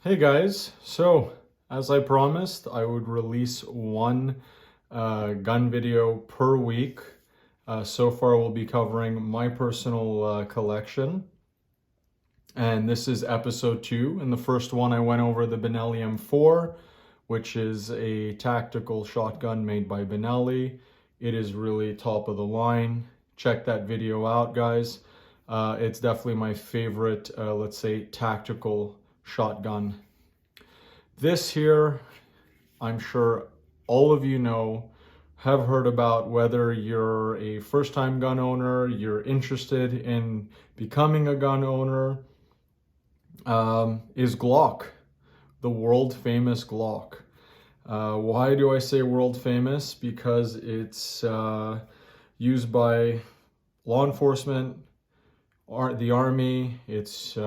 Hey guys, so as I promised, I would release one gun video per week. So far we'll be covering my personal collection, and this is episode 2. In the first one I went over the Benelli M4, which is a tactical shotgun made by Benelli. It is really top of the line. Check that video out, guys. It's definitely my favorite, let's say, tactical shotgun. This here, I'm sure all of you know, have heard about, whether you're a first-time gun owner, you're interested in becoming a gun owner, is Glock, the world-famous Glock. Why do I say world-famous? Because it's used by law enforcement, the army. It's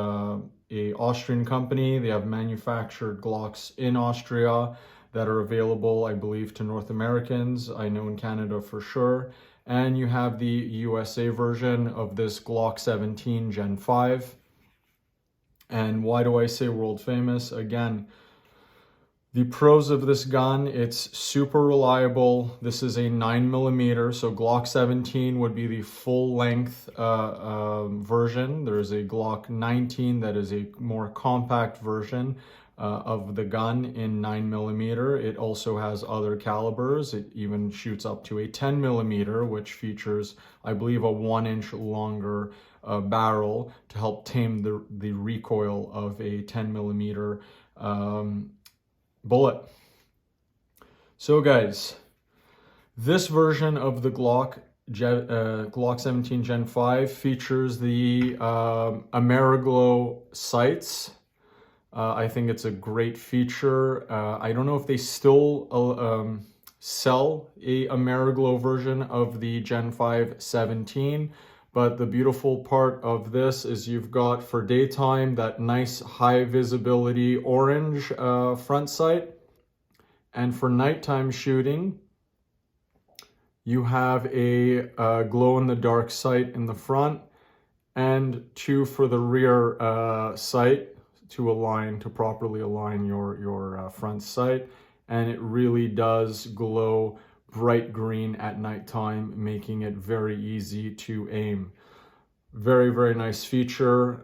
a Austrian company. They have manufactured Glocks in Austria that are available, I believe, to North Americans. I know in Canada for sure. And you have the USA version of this Glock 17 Gen 5. And why do I say world famous? Again, the pros of this gun: it's super reliable. This is a 9mm, so Glock 17 would be the full length version. There's a Glock 19 that is a more compact version of the gun in 9mm. It also has other calibers. It even shoots up to a 10mm, which features, I believe, a 1-inch longer barrel to help tame the recoil of a 10mm bullet. So guys, this version of the Glock 17 Gen 5 features the Ameriglo sights. I think it's a great feature. I don't know if they still sell a Ameriglo version of the Gen 5 17, but the beautiful part of this is you've got, for daytime, that nice high visibility orange front sight. And for nighttime shooting, you have a glow-in-the-dark sight in the front, and 2 for the rear sight to properly align your front sight. And it really does glow bright green at nighttime, making it very easy to aim. Very, very nice feature.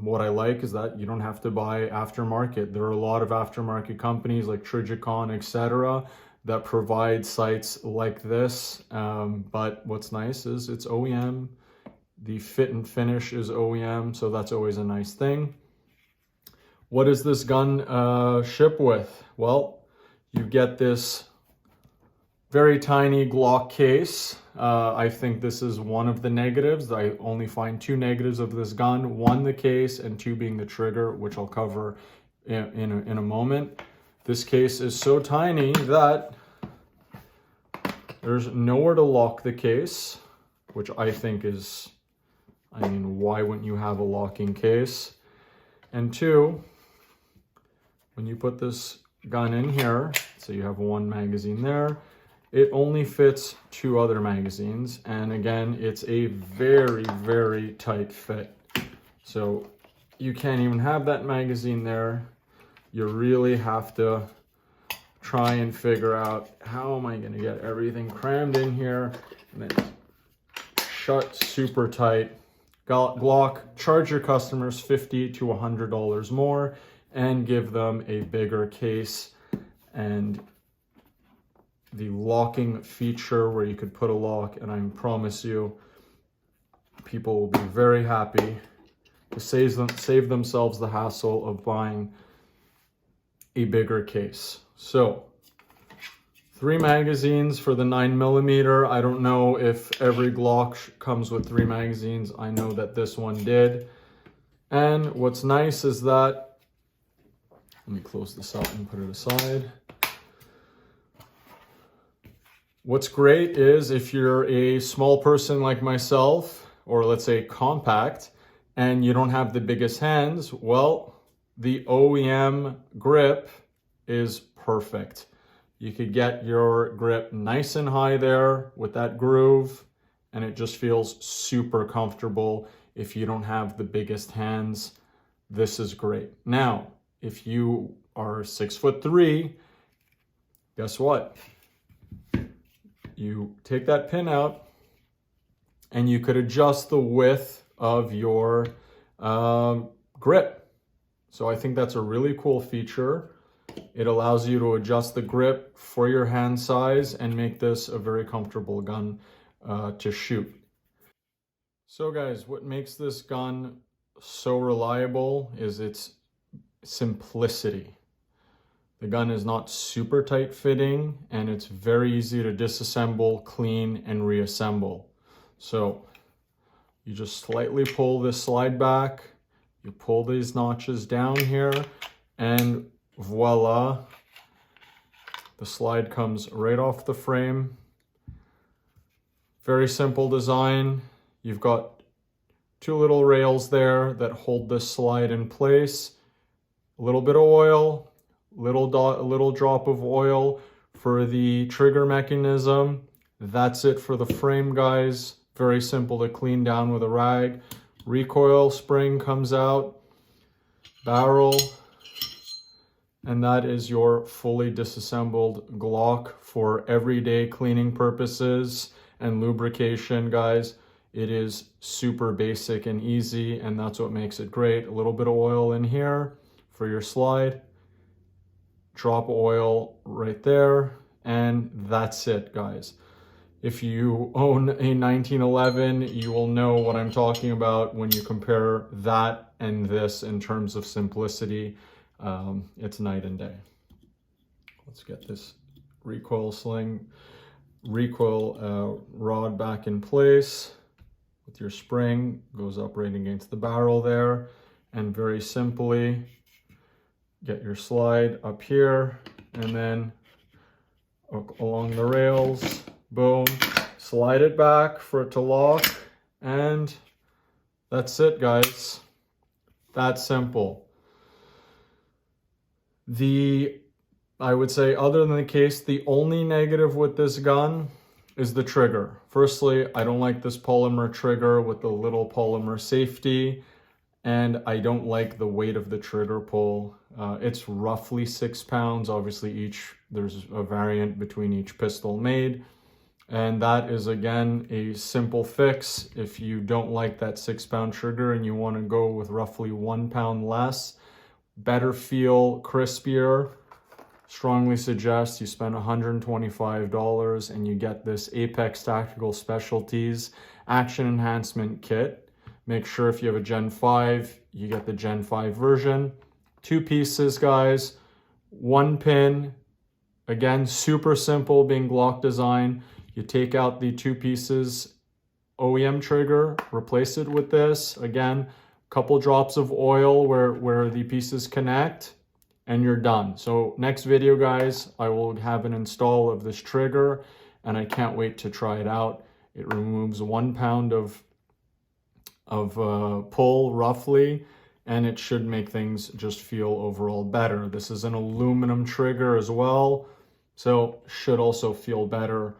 What I like is that you don't have to buy aftermarket. There are a lot of aftermarket companies like Trigicon, etc., that provide sights like this. But what's nice is it's OEM. The fit and finish is OEM, so that's always a nice thing. What does this gun ship with? Well, you get this very tiny Glock case. I think this is one of the negatives. I only find 2 negatives of this gun: 1, the case, and 2 being the trigger, which I'll cover in a moment. This case is so tiny that there's nowhere to lock the case, which I think is, I mean, why wouldn't you have a locking case? And 2, when you put this gun in here, so you have 1 magazine there, it only fits 2 other magazines. And again, it's a very, very tight fit. So you can't even have that magazine there. You really have to try and figure out, how am I going to get everything crammed in here and then shut super tight. Glock, charge your customers $50 to $100 more and give them a bigger case and the locking feature where you could put a lock, and I promise you, people will be very happy to save themselves the hassle of buying a bigger case. So 3 magazines for the 9mm. I don't know if every Glock comes with 3 magazines. I know that this one did. And what's nice is that, let me close this out and put it aside. What's great is if you're a small person like myself, or let's say compact, and you don't have the biggest hands, well, the OEM grip is perfect. You could get your grip nice and high there with that groove, and it just feels super comfortable if you don't have the biggest hands. This is great. Now, if you are 6'3", guess what? You take that pin out and you could adjust the width of your grip. So I think that's a really cool feature. It allows you to adjust the grip for your hand size and make this a very comfortable gun to shoot. So guys, what makes this gun so reliable is its simplicity. The gun is not super tight fitting and it's very easy to disassemble, clean, and reassemble. So you just slightly pull this slide back, you pull these notches down here, and voila, the slide comes right off the frame. Very simple design. You've got two little rails there that hold this slide in place. A little bit of oil, little drop of oil for the trigger mechanism. That's it for the frame, guys. Very simple to clean down with a rag. Recoil spring comes out, barrel, and that is your fully disassembled Glock for everyday cleaning purposes and lubrication, guys. It is super basic and easy, and that's what makes it great. A little bit of oil in here for your slide, drop oil right there, and that's it, guys. If you own a 1911, you will know what I'm talking about when you compare that and this in terms of simplicity. It's night and day. Let's get this recoil rod back in place with your spring. Goes up right against the barrel there, and very simply get your slide up here and then along the rails. Boom, slide it back for it to lock, and that's it, guys. That simple. I would say, other than the case, the only negative with this gun is the trigger. Firstly, I don't like this polymer trigger with the little polymer safety, and I don't like the weight of the trigger pull. It's roughly 6 pounds. Obviously, there's a variant between each pistol made. And that is, again, a simple fix. If you don't like that 6 pound trigger and you want to go with roughly 1 pound less, better feel, crispier, strongly suggest you spend $125 and you get this Apex Tactical Specialties Action Enhancement Kit. Make sure if you have a Gen 5, you get the Gen 5 version. 2 pieces, guys, 1 pin. Again, super simple, being Glock design. You take out the 2 pieces OEM trigger, replace it with this. Again, a couple drops of oil where the pieces connect, and you're done. So next video, guys, I will have an install of this trigger, and I can't wait to try it out. It removes 1 pound of pull roughly, and it should make things just feel overall better. This is an aluminum trigger as well, so should also feel better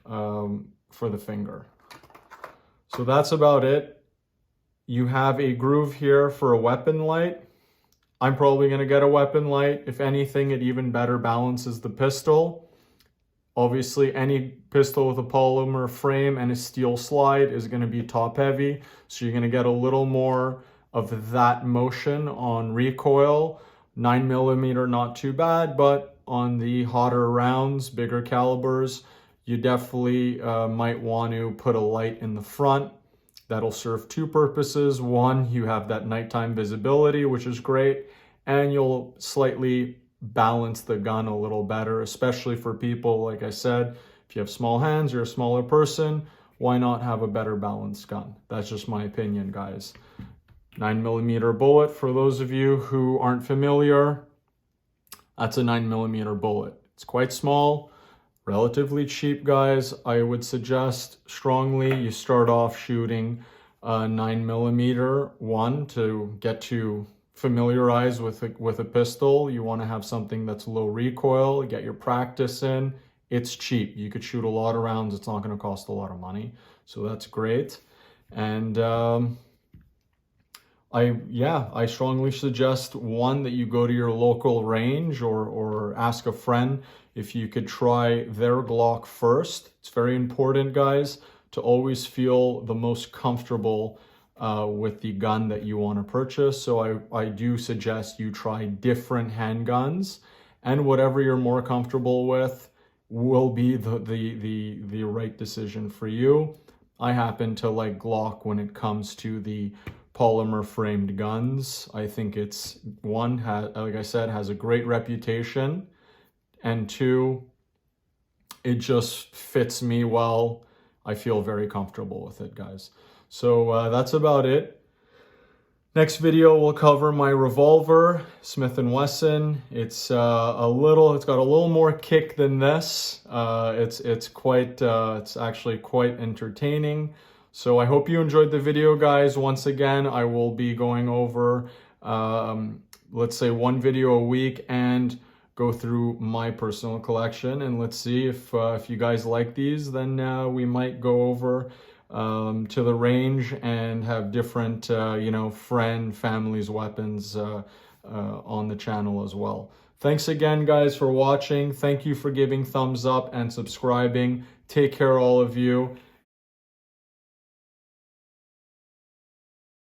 for the finger. So that's about it. You have a groove here for a weapon light. I'm probably going to get a weapon light. If anything, it even better balances the pistol. Obviously, any pistol with a polymer frame and a steel slide is going to be top heavy, so you're going to get a little more of that motion on recoil. 9mm, not too bad, but on the hotter rounds, bigger calibers, you definitely might want to put a light in the front. That'll serve 2 purposes. One, you have that nighttime visibility, which is great, and you'll slightly balance the gun a little better, especially for people, like I said, if you have small hands, you're a smaller person, why not have a better balanced gun? That's just my opinion, guys. 9mm bullet, for those of you who aren't familiar, that's a 9mm bullet. It's quite small, relatively cheap, guys. I would suggest strongly you start off shooting a 9mm one to get to familiarize with a pistol. You want to have something that's low recoil, get your practice in. It's cheap. You could shoot a lot of rounds. It's not going to cost a lot of money. So that's great. And I strongly suggest one that you go to your local range or ask a friend if you could try their Glock first. It's very important, guys, to always feel the most comfortable with the gun that you want to purchase. So I do suggest you try different handguns, and whatever you're more comfortable with will be the right decision for you. I happen to like Glock when it comes to the polymer framed guns. I think it's one, like I said, has a great reputation, and two, it just fits me well. I feel very comfortable with it, guys. So that's about it. Next video will cover my revolver, Smith & Wesson. It's got a little more kick than this. It's actually quite entertaining. So I hope you enjoyed the video, guys. Once again, I will be going over, let's say, one video a week and go through my personal collection. And let's see if you guys like these, then we might go over to the range and have different, families' weapons on the channel as well. Thanks again, guys, for watching. Thank you for giving thumbs up and subscribing. Take care, all of you.